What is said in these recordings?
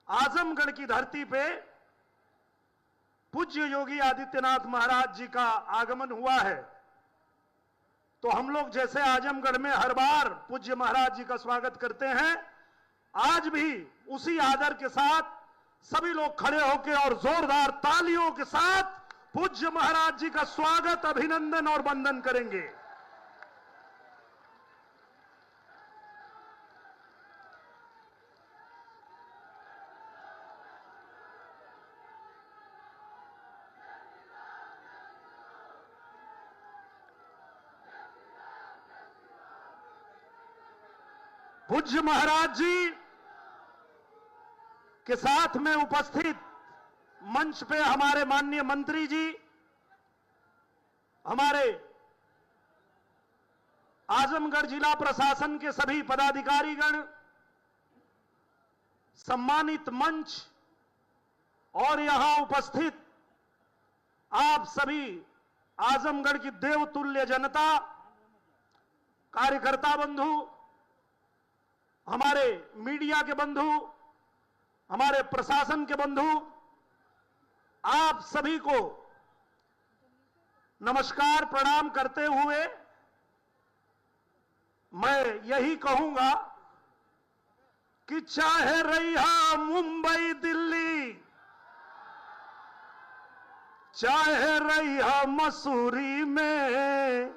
आजमगढ़ की धरती पे पूज्य योगी आदित्यनाथ महाराज जी का आगमन हुआ है। तो हम लोग जैसे आजमगढ़ में हर बार पूज्य महाराज जी का स्वागत करते हैं, आज भी उसी आदर के साथ सभी लोग खड़े होकर और जोरदार तालियों के साथ पूज्य महाराज जी का स्वागत, अभिनंदन और वंदन करेंगे। पूज्य महाराज जी के साथ में उपस्थित मंच पे हमारे माननीय मंत्री जी, हमारे आजमगढ़ जिला प्रशासन के सभी पदाधिकारीगण, सम्मानित मंच और यहां उपस्थित आप सभी आजमगढ़ की देवतुल्य जनता, कार्यकर्ता बंधु, हमारे मीडिया के बंधु, हमारे प्रशासन के बंधु, आप सभी को नमस्कार प्रणाम करते हुए मैं यही कहूंगा कि चाहे रहा मुंबई दिल्ली, चाहे रहा मसूरी में,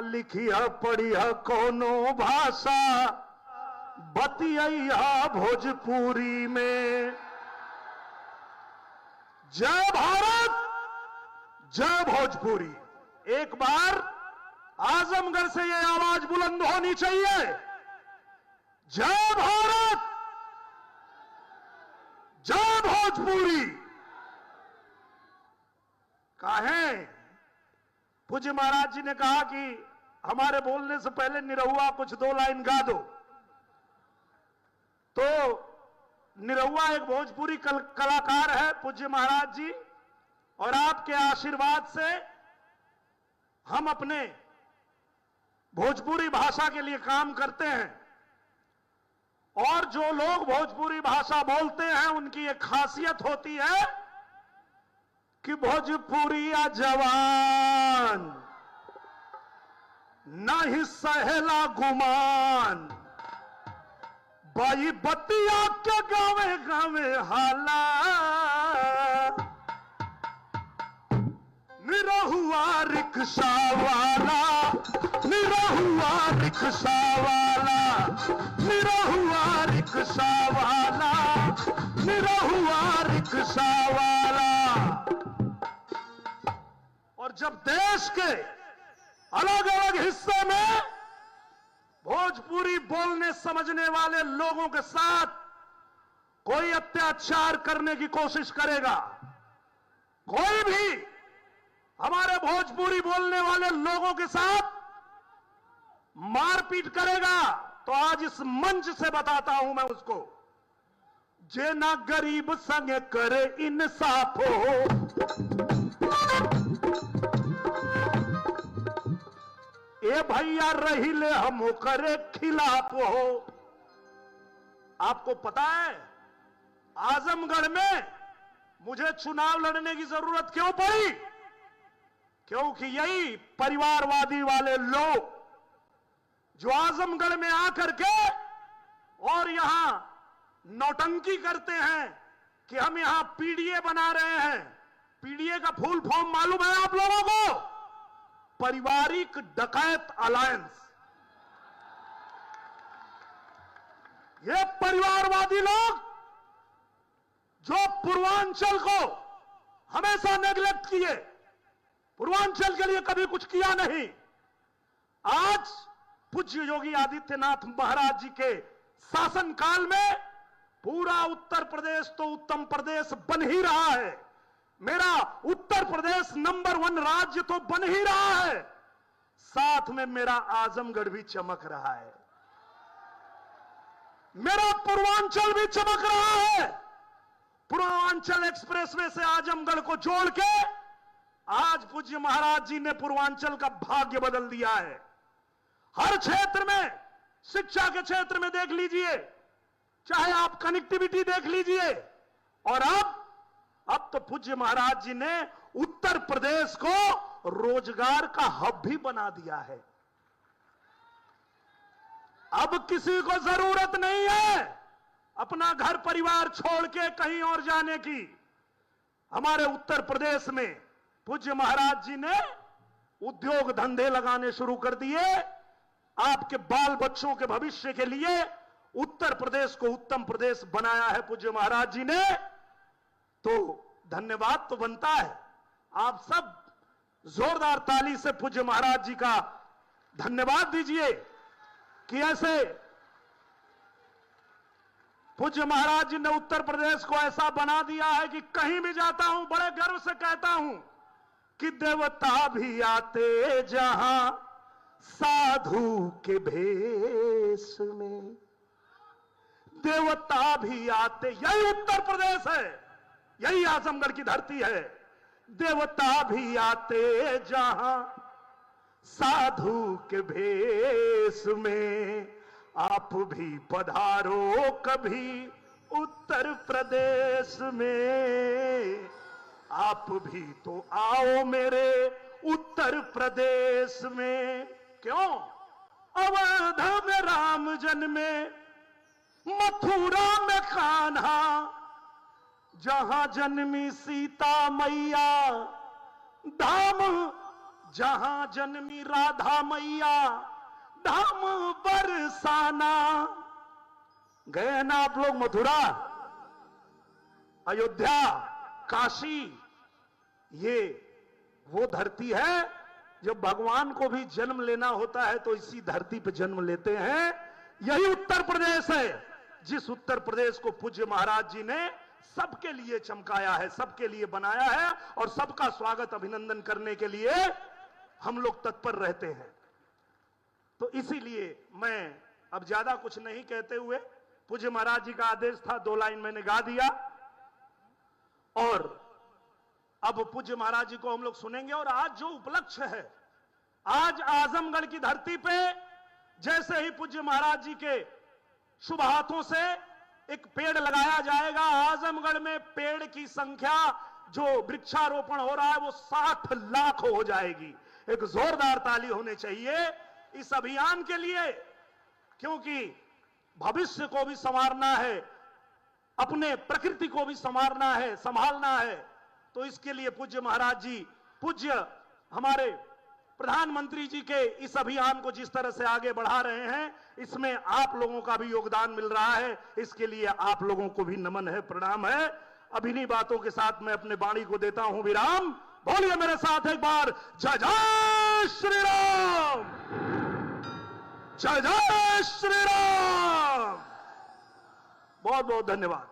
लिखिया पढ़िया कोनो भाषा, बतिया भोजपुरी में। जय भारत, जय भोजपुरी। एक बार आजमगढ़ से ये आवाज बुलंद होनी चाहिए। जय भारत, जय भोजपुरी। काहे पूज्य महाराज जी ने कहा कि हमारे बोलने से पहले निरहुआ कुछ दो लाइन गा दो। तो निरहुआ एक भोजपुरी कलाकार है पूज्य महाराज जी, और आपके आशीर्वाद से हम अपने भोजपुरी भाषा के लिए काम करते हैं। और जो लोग भोजपुरी भाषा बोलते हैं उनकी एक खासियत होती है कि भोजपुरिया जवान नहीं सहेला गुमान, बाई बतिया के गावे गावे हाला, निरहुआ रिक्शा वाला, निरहुआ रिक्शा वाला, निरहुआ रिक्शा वाला, निरहुआ रिक्शा वाला। और जब देश के अलग अलग हिस्से में भोजपुरी बोलने समझने वाले लोगों के साथ कोई अत्याचार करने की कोशिश करेगा, कोई भी हमारे भोजपुरी बोलने वाले लोगों के साथ मारपीट करेगा, तो आज इस मंच से बताता हूं मैं उसको, जे ना गरीब संग करे इंसाफ हो, ए भैया रही ले हम करे खिलाफ हो। आपको पता है आजमगढ़ में मुझे चुनाव लड़ने की जरूरत क्यों पड़ी? क्योंकि यही परिवारवादी वाले लोग जो आजमगढ़ में आकर के और यहां नौटंकी करते हैं कि हम यहां पीडीए बना रहे हैं। पीडीए का फुल फॉर्म मालूम है आप लोगों को? पारिवारिक डकैत अलायंस। ये परिवारवादी लोग जो पूर्वांचल को हमेशा नेग्लेक्ट किए, पूर्वांचल के लिए कभी कुछ किया नहीं, आज पूज्य योगी आदित्यनाथ महाराज जी के शासनकाल में पूरा उत्तर प्रदेश तो उत्तम प्रदेश बन ही रहा है। मेरा उत्तर प्रदेश नंबर 1 राज्य तो बन ही रहा है, साथ में मेरा आजमगढ़ भी चमक रहा है, मेरा पूर्वांचल भी चमक रहा है। पूर्वांचल एक्सप्रेसवे से आजमगढ़ को जोड़ के आज पूज्य महाराज जी ने पूर्वांचल का भाग्य बदल दिया है। हर क्षेत्र में, शिक्षा के क्षेत्र में देख लीजिए, चाहे आप कनेक्टिविटी देख लीजिए। और अब तो पूज्य महाराज जी ने उत्तर प्रदेश को रोजगार का हब भी बना दिया है। अब किसी को जरूरत नहीं है अपना घर परिवार छोड़ के कहीं और जाने की। हमारे उत्तर प्रदेश में पूज्य महाराज जी ने उद्योग धंधे लगाने शुरू कर दिए। आपके बाल बच्चों के भविष्य के लिए उत्तर प्रदेश को उत्तम प्रदेश बनाया है पूज्य महाराज जी ने। तो धन्यवाद तो बनता है। आप सब जोरदार ताली से पूज्य महाराज जी का धन्यवाद दीजिए कि ऐसे पूज्य महाराज जी ने उत्तर प्रदेश को ऐसा बना दिया है कि कहीं भी जाता हूं बड़े गर्व से कहता हूं कि देवता भी आते जहां साधु के भेष में, देवता भी आते। यही उत्तर प्रदेश है, यही आजमगढ़ की धरती है। देवता भी आते जहां साधु के भेष में, आप भी पधारो कभी उत्तर प्रदेश में। आप भी तो आओ मेरे उत्तर प्रदेश में। क्यों? अवध में राम जन्मे, मथुरा में कान्हा, जहां जन्मी सीता मैया, धाम जहां जन्मी राधा मैया, धाम बरसाना। गए ना आप लोग मथुरा, अयोध्या, काशी? ये वो धरती है जब भगवान को भी जन्म लेना होता है तो इसी धरती पर जन्म लेते हैं। यही उत्तर प्रदेश है जिस उत्तर प्रदेश को पूज्य महाराज जी ने सबके लिए चमकाया है, सबके लिए बनाया है और सबका स्वागत अभिनंदन करने के लिए हम लोग तत्पर रहते हैं। तो इसीलिए मैं अब ज्यादा कुछ नहीं कहते हुए, पूज्य महाराज जी का आदेश था 2 लाइन मैंने गा दिया और अब पूज्य महाराज जी को हम लोग सुनेंगे। और आज जो उपलक्ष्य है, आज आजमगढ़ की धरती पे जैसे ही पूज्य महाराज जी के शुभ हाथों से एक पेड़ लगाया जाएगा, आजमगढ़ में पेड़ की संख्या जो वृक्षारोपण हो रहा है वो 60 लाख हो जाएगी। एक जोरदार ताली होनी चाहिए इस अभियान के लिए, क्योंकि भविष्य को भी संवारना है, अपने प्रकृति को भी संवारना है, संभालना है। तो इसके लिए पूज्य महाराज जी, पूज्य हमारे प्रधानमंत्री जी के इस अभियान को जिस तरह से आगे बढ़ा रहे हैं, इसमें आप लोगों का भी योगदान मिल रहा है। इसके लिए आप लोगों को भी नमन है, प्रणाम है। अब इन्हीं बातों के साथ मैं अपने वाणी को देता हूं विराम। बोलिए मेरे साथ एक बार, जय जय श्री राम, जय जय श्री राम। बहुत बहुत धन्यवाद।